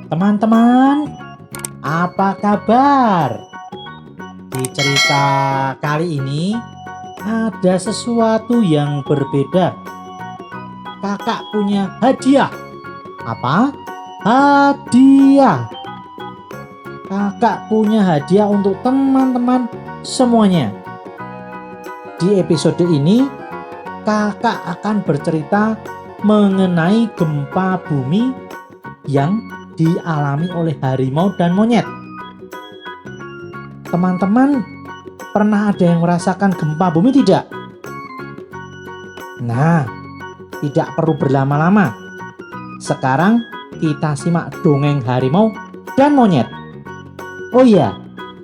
Teman-teman, apa kabar? Di cerita kali ini ada sesuatu yang berbeda. Kakak punya hadiah. Apa? Hadiah. Kakak punya hadiah untuk teman-teman semuanya. Di episode ini, kakak akan bercerita mengenai gempa bumi yang dialami oleh harimau dan monyet. Teman-teman, pernah ada yang merasakan gempa bumi tidak? Nah, tidak perlu berlama-lama. Sekarang kita simak dongeng harimau dan monyet. Oh iya,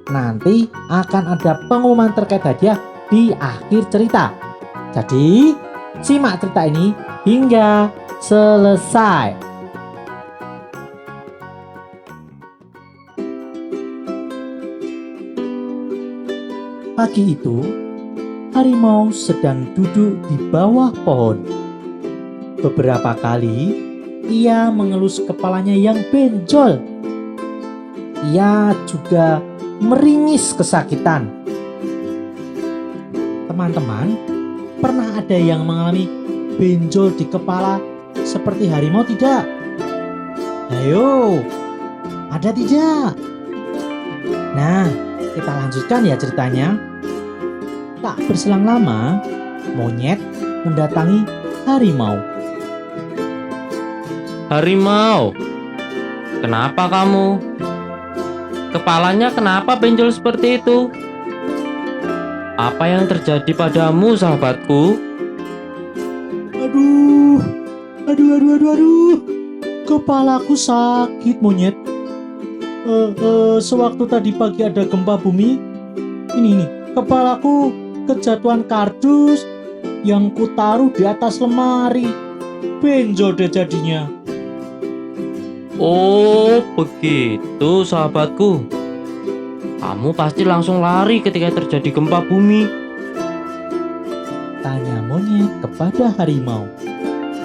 nanti akan ada pengumuman terkait hadiah di akhir cerita. Jadi, simak cerita ini hingga selesai. Pagi itu, harimau sedang duduk di bawah pohon. Beberapa kali, ia mengelus kepalanya yang benjol. Ia juga meringis kesakitan. Teman-teman, pernah ada yang mengalami benjol di kepala seperti harimau tidak? Ayo, ada tidak? Nah, kita lanjutkan ya ceritanya. Tak berselang lama, monyet mendatangi harimau. Harimau, kenapa kamu? Kepalanya kenapa benjol seperti itu? Apa yang terjadi padamu, sahabatku? Aduh. Kepalaku sakit, monyet. Sewaktu tadi pagi ada gempa bumi, ini kepalaku kejatuhan kardus yang kutaruh di atas lemari. Benjol deh jadinya. Oh, begitu sahabatku. Kamu pasti langsung lari ketika terjadi gempa bumi. Tanya monyet kepada harimau.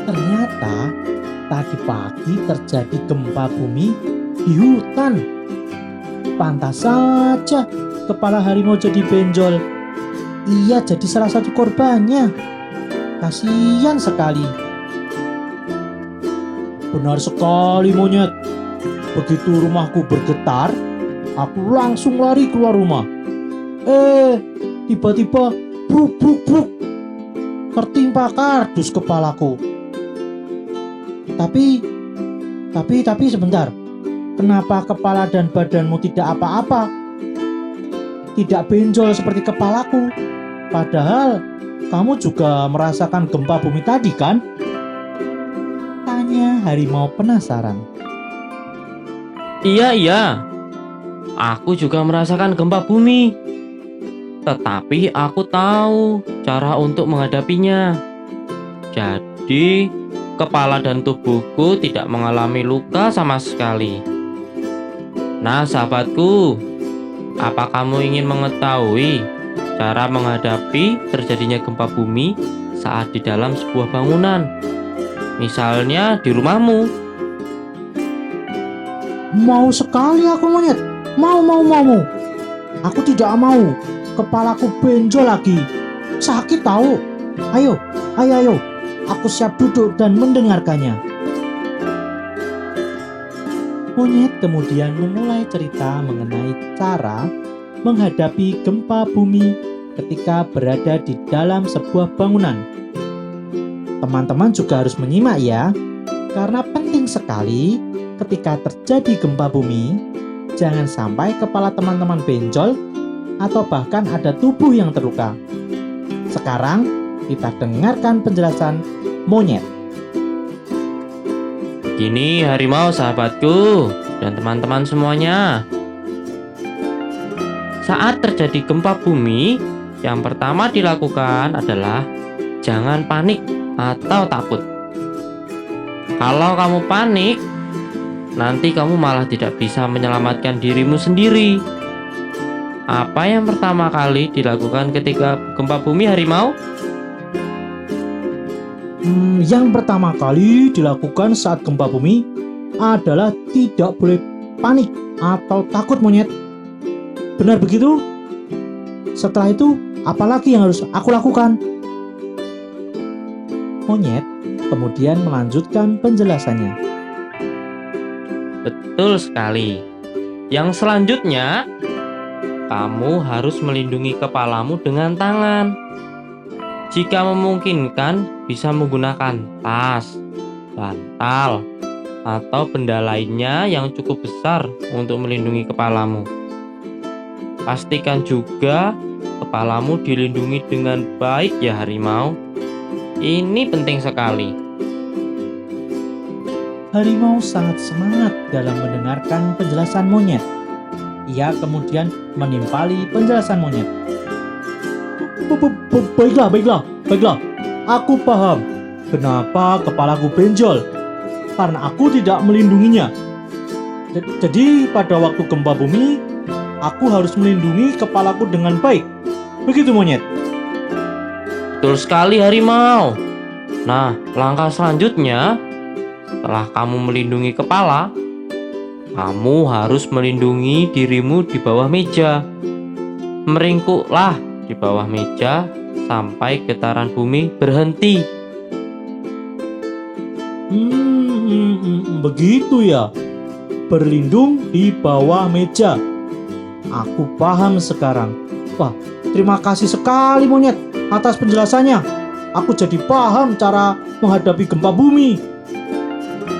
Ternyata tadi pagi terjadi gempa bumi di hutan. Pantas saja kepala harimau jadi benjol. Ia jadi salah satu korbannya. Kasihan sekali. Benar sekali, monyet. Begitu rumahku bergetar, aku langsung lari keluar rumah. Tiba-tiba bruk. Tertimpa kardus kepalaku. Tapi sebentar. Kenapa kepala dan badanmu tidak apa-apa? Tidak benjol seperti kepalaku. Padahal kamu juga merasakan gempa bumi tadi kan? Tanya harimau penasaran. Iya. Aku juga merasakan gempa bumi. Tetapi aku tahu cara untuk menghadapinya. Jadi, kepala dan tubuhku tidak mengalami luka sama sekali. Nah, sahabatku, apa kamu ingin mengetahui cara menghadapi terjadinya gempa bumi saat di dalam sebuah bangunan? Misalnya di rumahmu. Mau sekali aku, monyet. Mau. Aku tidak mau. Kepalaku benjol lagi. Sakit tahu. Ayo. Aku siap duduk dan mendengarkannya. Monyet kemudian memulai cerita mengenai cara menghadapi gempa bumi ketika berada di dalam sebuah bangunan. Teman-teman juga harus menyimak ya, karena penting sekali ketika terjadi gempa bumi, jangan sampai kepala teman-teman benjol atau bahkan ada tubuh yang terluka. Sekarang kita dengarkan penjelasan monyet. Gini harimau sahabatku dan teman-teman semuanya. Saat terjadi gempa bumi, yang pertama dilakukan adalah jangan panik atau takut. Kalau kamu panik, nanti kamu malah tidak bisa menyelamatkan dirimu sendiri. Apa yang pertama kali dilakukan ketika gempa bumi, harimau? Yang pertama kali dilakukan saat gempa bumi adalah tidak boleh panik atau takut, monyet. Benar begitu? Setelah itu, apa lagi yang harus aku lakukan? Monyet kemudian melanjutkan penjelasannya. Betul sekali. Yang selanjutnya, kamu harus melindungi kepalamu dengan tangan. Jika memungkinkan, bisa menggunakan tas, bantal, atau benda lainnya yang cukup besar untuk melindungi kepalamu. Pastikan juga kepalamu dilindungi dengan baik ya harimau. Ini penting sekali. Harimau sangat semangat dalam mendengarkan penjelasan monyet. Ia kemudian menimpali penjelasan monyet. Baiklah. Aku paham kenapa kepalaku benjol. Karena aku tidak melindunginya. Jadi pada waktu gempa bumi, aku harus melindungi kepalaku dengan baik. Begitu, monyet? Betul sekali harimau. Nah, langkah selanjutnya, setelah kamu melindungi kepala, kamu harus melindungi dirimu di bawah meja. Meringkuklah di bawah meja sampai getaran bumi berhenti. Begitu ya. Berlindung di bawah meja. Aku paham sekarang. Wah, terima kasih sekali monyet atas penjelasannya. Aku jadi paham cara menghadapi gempa bumi.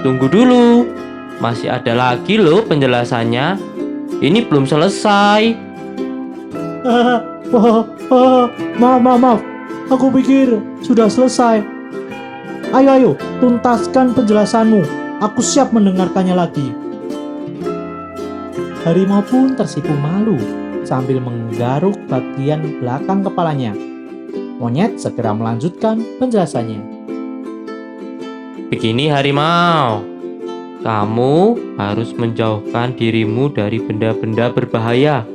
Tunggu dulu, masih ada lagi loh penjelasannya. Ini belum selesai. Maaf. Aku pikir sudah selesai. Ayo, tuntaskan penjelasanmu. Aku siap mendengarkannya lagi. Harimau pun tersipu malu sambil menggaruk bagian belakang kepalanya. Monyet segera melanjutkan penjelasannya. Begini harimau, kamu harus menjauhkan dirimu dari benda-benda berbahaya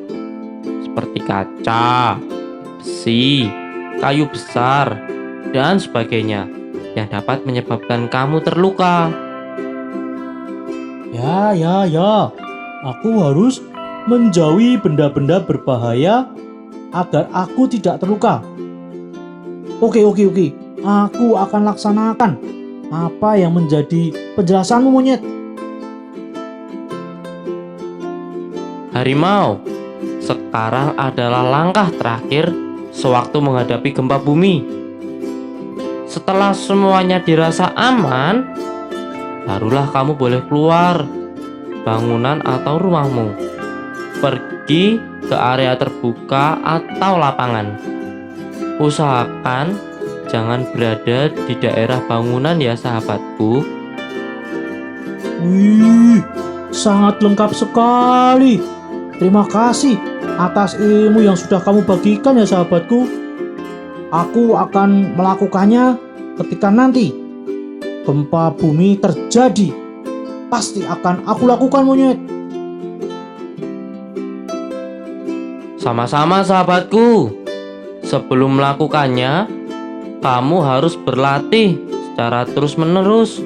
seperti kaca, besi, kayu besar, dan sebagainya yang dapat menyebabkan kamu terluka. Ya. Aku harus menjauhi benda-benda berbahaya agar aku tidak terluka. Oke. Aku akan laksanakan apa yang menjadi penjelasanmu, monyet. Harimau, sekarang adalah langkah terakhir sewaktu menghadapi gempa bumi. Setelah semuanya dirasa aman, barulah kamu boleh keluar bangunan atau rumahmu, pergi ke area terbuka atau lapangan. Usahakan jangan berada di daerah bangunan ya sahabatku. Wih, sangat lengkap sekali. Terima kasih atas ilmu yang sudah kamu bagikan ya sahabatku. Aku akan melakukannya ketika nanti gempa bumi terjadi. Pasti akan aku lakukan, monyet. Sama-sama sahabatku. Sebelum melakukannya, kamu harus berlatih secara terus-menerus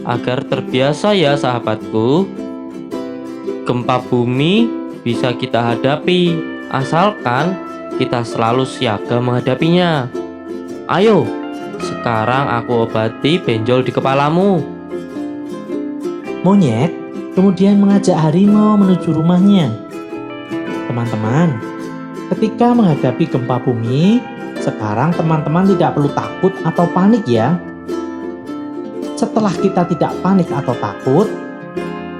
agar terbiasa ya sahabatku. Gempa bumi bisa kita hadapi asalkan kita selalu siaga menghadapinya. Ayo, sekarang aku obati benjol di kepalamu. Monyet kemudian mengajak harimau menuju rumahnya. Teman-teman, ketika menghadapi gempa bumi, sekarang teman-teman tidak perlu takut atau panik ya. Setelah kita tidak panik atau takut,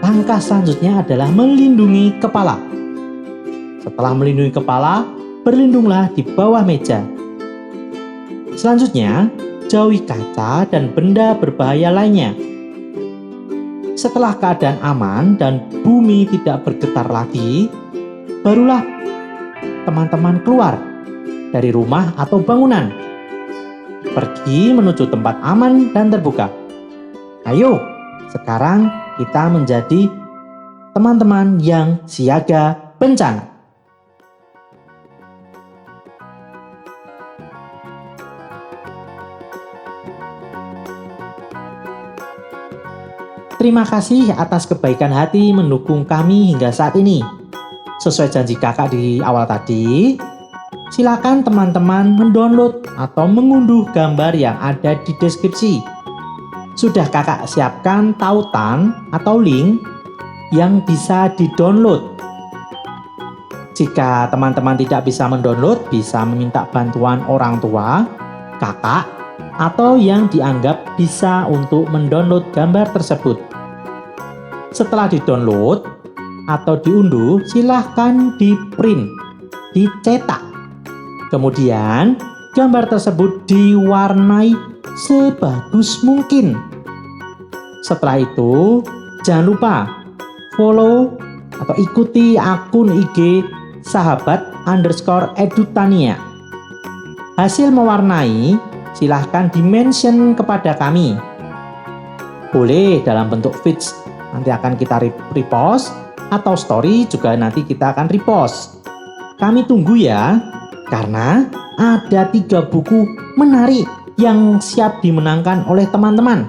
langkah selanjutnya adalah melindungi kepala. Setelah melindungi kepala, berlindunglah di bawah meja. Selanjutnya, jauhi kaca dan benda berbahaya lainnya. Setelah keadaan aman dan bumi tidak bergetar lagi, barulah teman-teman keluar dari rumah atau bangunan. Pergi menuju tempat aman dan terbuka. Ayo, sekarang kita menjadi teman-teman yang siaga bencana. terima kasih atas kebaikan hati mendukung kami hingga saat ini. Sesuai janji kakak di awal tadi, silakan teman-teman mendownload atau mengunduh gambar yang ada di deskripsi. Sudah kakak siapkan tautan atau link yang bisa di-download. Jika teman-teman tidak bisa mendownload, bisa meminta bantuan orang tua, kakak, atau yang dianggap bisa untuk mendownload gambar tersebut. Setelah di-download atau diunduh, silahkan di-print, dicetak. Kemudian, gambar tersebut diwarnai sebagus mungkin. Setelah itu, jangan lupa follow atau ikuti akun IG sahabat_edutania. Hasil mewarnai silahkan di-mention kepada kami. Boleh dalam bentuk feeds, nanti akan kita repost, atau story juga nanti kita akan repost. Kami tunggu ya, karena ada 3 buku menarik yang siap dimenangkan oleh teman-teman.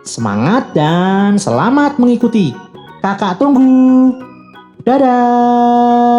Semangat dan selamat mengikuti. Kakak tunggu. Dadah.